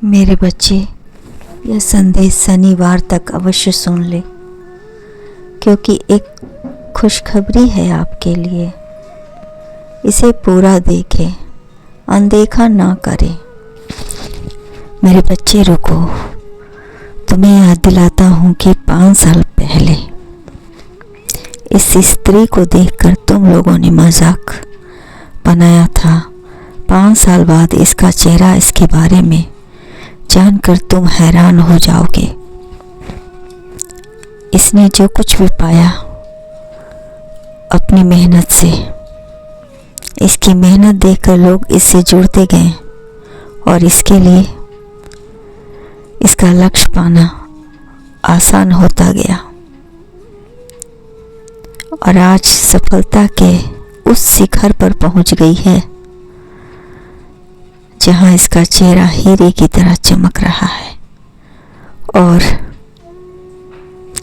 मेरे बच्चे, यह संदेश शनिवार तक अवश्य सुन ले, क्योंकि एक खुशखबरी है आपके लिए। इसे पूरा देखें, अनदेखा ना करें। मेरे बच्चे रुको, तुम्हें याद दिलाता हूँ कि 5 साल पहले इस स्त्री को देखकर तुम लोगों ने मजाक बनाया था। 5 साल बाद इसका चेहरा, इसके बारे में जानकर तुम हैरान हो जाओगे। इसने जो कुछ भी पाया अपनी मेहनत से, इसकी मेहनत देखकर लोग इससे जुड़ते गए और इसके लिए इसका लक्ष्य पाना आसान होता गया। और आज सफलता के उस शिखर पर पहुंच गई है जहां इसका चेहरा हीरे की तरह चमक रहा है और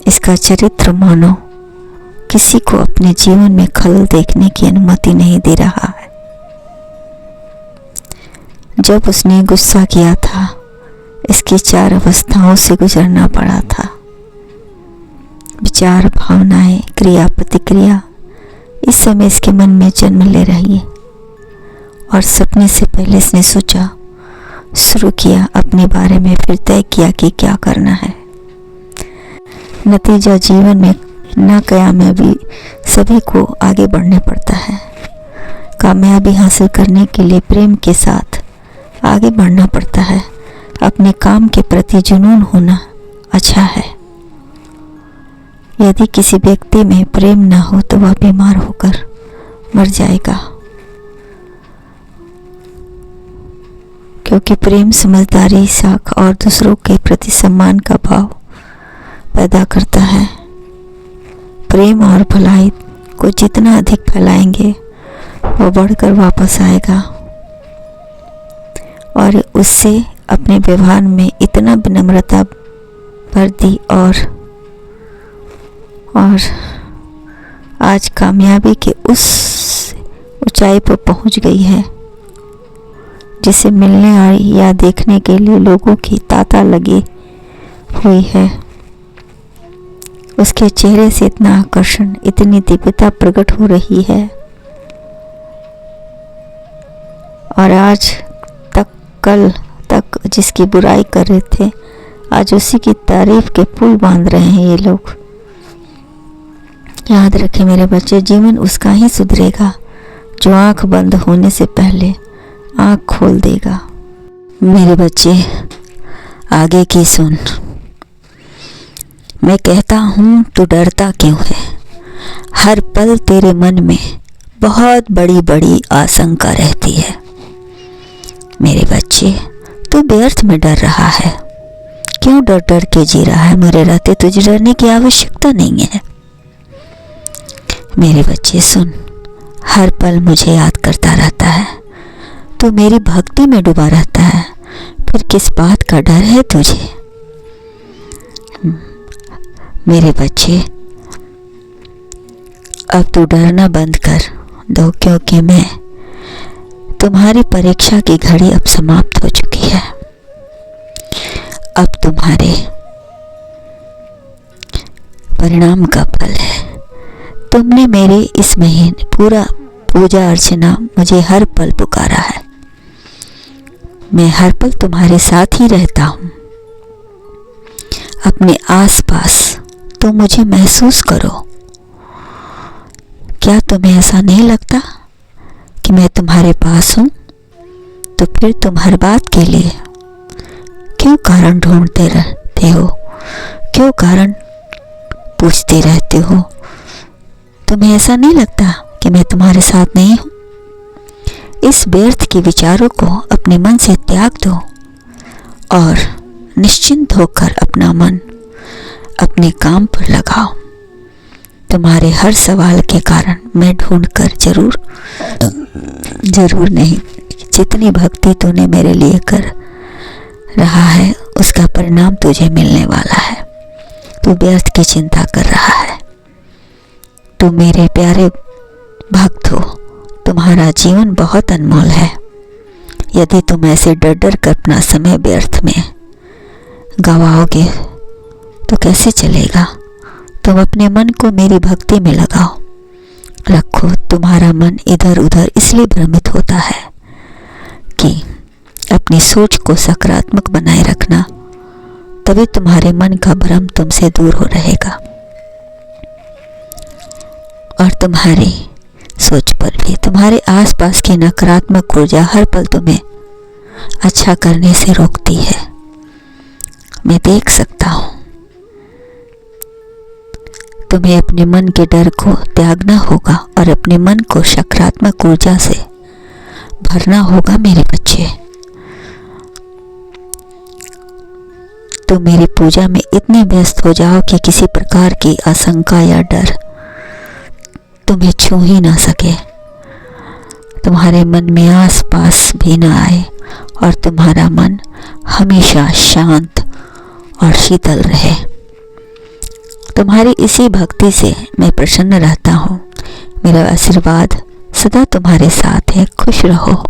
इसका चरित्र मानो किसी को अपने जीवन में खलल देखने की अनुमति नहीं दे रहा है। जब उसने गुस्सा किया था, इसकी 4 अवस्थाओं से गुजरना पड़ा था। विचार, भावनाएं, क्रिया, प्रतिक्रिया इस समय इसके मन में जन्म ले रही है। और सपने से पहले इसने सोचा, शुरू किया अपने बारे में, फिर तय किया कि क्या करना है। नतीजा जीवन में नाकामयाबी सभी को आगे बढ़ने पड़ता है। कामयाबी हासिल करने के लिए प्रेम के साथ आगे बढ़ना पड़ता है। अपने काम के प्रति जुनून होना अच्छा है। यदि किसी व्यक्ति में प्रेम न हो तो वह बीमार होकर मर जाएगा, क्योंकि प्रेम समझदारी, साख और दूसरों के प्रति सम्मान का भाव पैदा करता है। प्रेम और भलाई को जितना अधिक फैलाएंगे वो बढ़कर वापस आएगा। और उससे अपने व्यवहार में इतना विनम्रता भर दी और आज कामयाबी के उस ऊंचाई पर पहुंच गई है जिसे मिलने या देखने के लिए लोगों की तांता लगी हुई है। उसके चेहरे से इतना आकर्षण, इतनी दिव्यता प्रकट हो रही है। और आज तक, कल तक जिसकी बुराई कर रहे थे, आज उसी की तारीफ के पुल बांध रहे हैं ये लोग। याद रखें मेरे बच्चे, जीवन उसका ही सुधरेगा जो आंख बंद होने से पहले आंख खोल देगा। मेरे बच्चे, आगे की सुन। मैं कहता हूँ तू डरता क्यों है? हर पल तेरे मन में बहुत बड़ी बड़ी आशंका रहती है। मेरे बच्चे, तू व्यर्थ में डर रहा है। क्यों डर डर के जी रहा है? मेरे रहते तुझे डरने की आवश्यकता नहीं है। मेरे बच्चे सुन, हर पल मुझे याद करता रहता है, तो मेरी भक्ति में डूबा रहता है, फिर किस बात का डर है तुझे? मेरे बच्चे, अब तू डरना बंद कर दो, क्योंकि मैं तुम्हारी परीक्षा की घड़ी अब समाप्त हो चुकी है। अब तुम्हारे परिणाम का फल है। तुमने मेरे इस महीने पूरा पूजा अर्चना मुझे हर पल पुकारा है। मैं हर पल तुम्हारे साथ ही रहता हूँ। अपने आसपास तो मुझे महसूस करो। क्या तुम्हें ऐसा नहीं लगता कि मैं तुम्हारे पास हूँ? तो फिर तुम हर बात के लिए क्यों कारण ढूंढते रहते हो? क्यों कारण पूछते रहते हो? तुम्हें ऐसा नहीं लगता कि मैं तुम्हारे साथ नहीं हूँ? इस व्यर्थ के विचारों को अपने मन से त्याग दो और निश्चिंत होकर अपना मन अपने काम पर लगाओ। तुम्हारे हर सवाल के कारण मैं ढूंढकर जरूर नहीं, जितनी भक्ति तूने मेरे लिए कर रहा है उसका परिणाम तुझे मिलने वाला है। तू व्यर्थ की चिंता कर रहा है। तुम मेरे प्यारे भक्त हो। तुम्हारा जीवन बहुत अनमोल है यदि तुम ऐसे डर डर कर अपना समय व्यर्थ में गवाओगे तो कैसे चलेगा। तुम अपने मन को मेरी भक्ति में लगाओ, रखो। तुम्हारा मन इधर उधर इसलिए भ्रमित होता है कि अपनी सोच को सकारात्मक बनाए रखना, तभी तुम्हारे मन का भ्रम तुमसे दूर हो रहेगा और तुम्हारी सोच पर भी तुम्हारे आसपास की नकारात्मक ऊर्जा हर पल तुम्हें अच्छा करने से रोकती है। मैं देख सकता हूं। तुम्हें अपने मन के डर को त्यागना होगा और अपने मन को सकारात्मक ऊर्जा से भरना होगा। मेरे बच्चे, तुम मेरी पूजा में इतने व्यस्त हो जाओ कि किसी प्रकार की आशंका या डर तुम्हें छू ही ना सके, तुम्हारे मन में आस पास भी ना आए और तुम्हारा मन हमेशा शांत और शीतल रहे। तुम्हारी इसी भक्ति से मैं प्रसन्न रहता हूँ। मेरा आशीर्वाद सदा तुम्हारे साथ है। खुश रहो।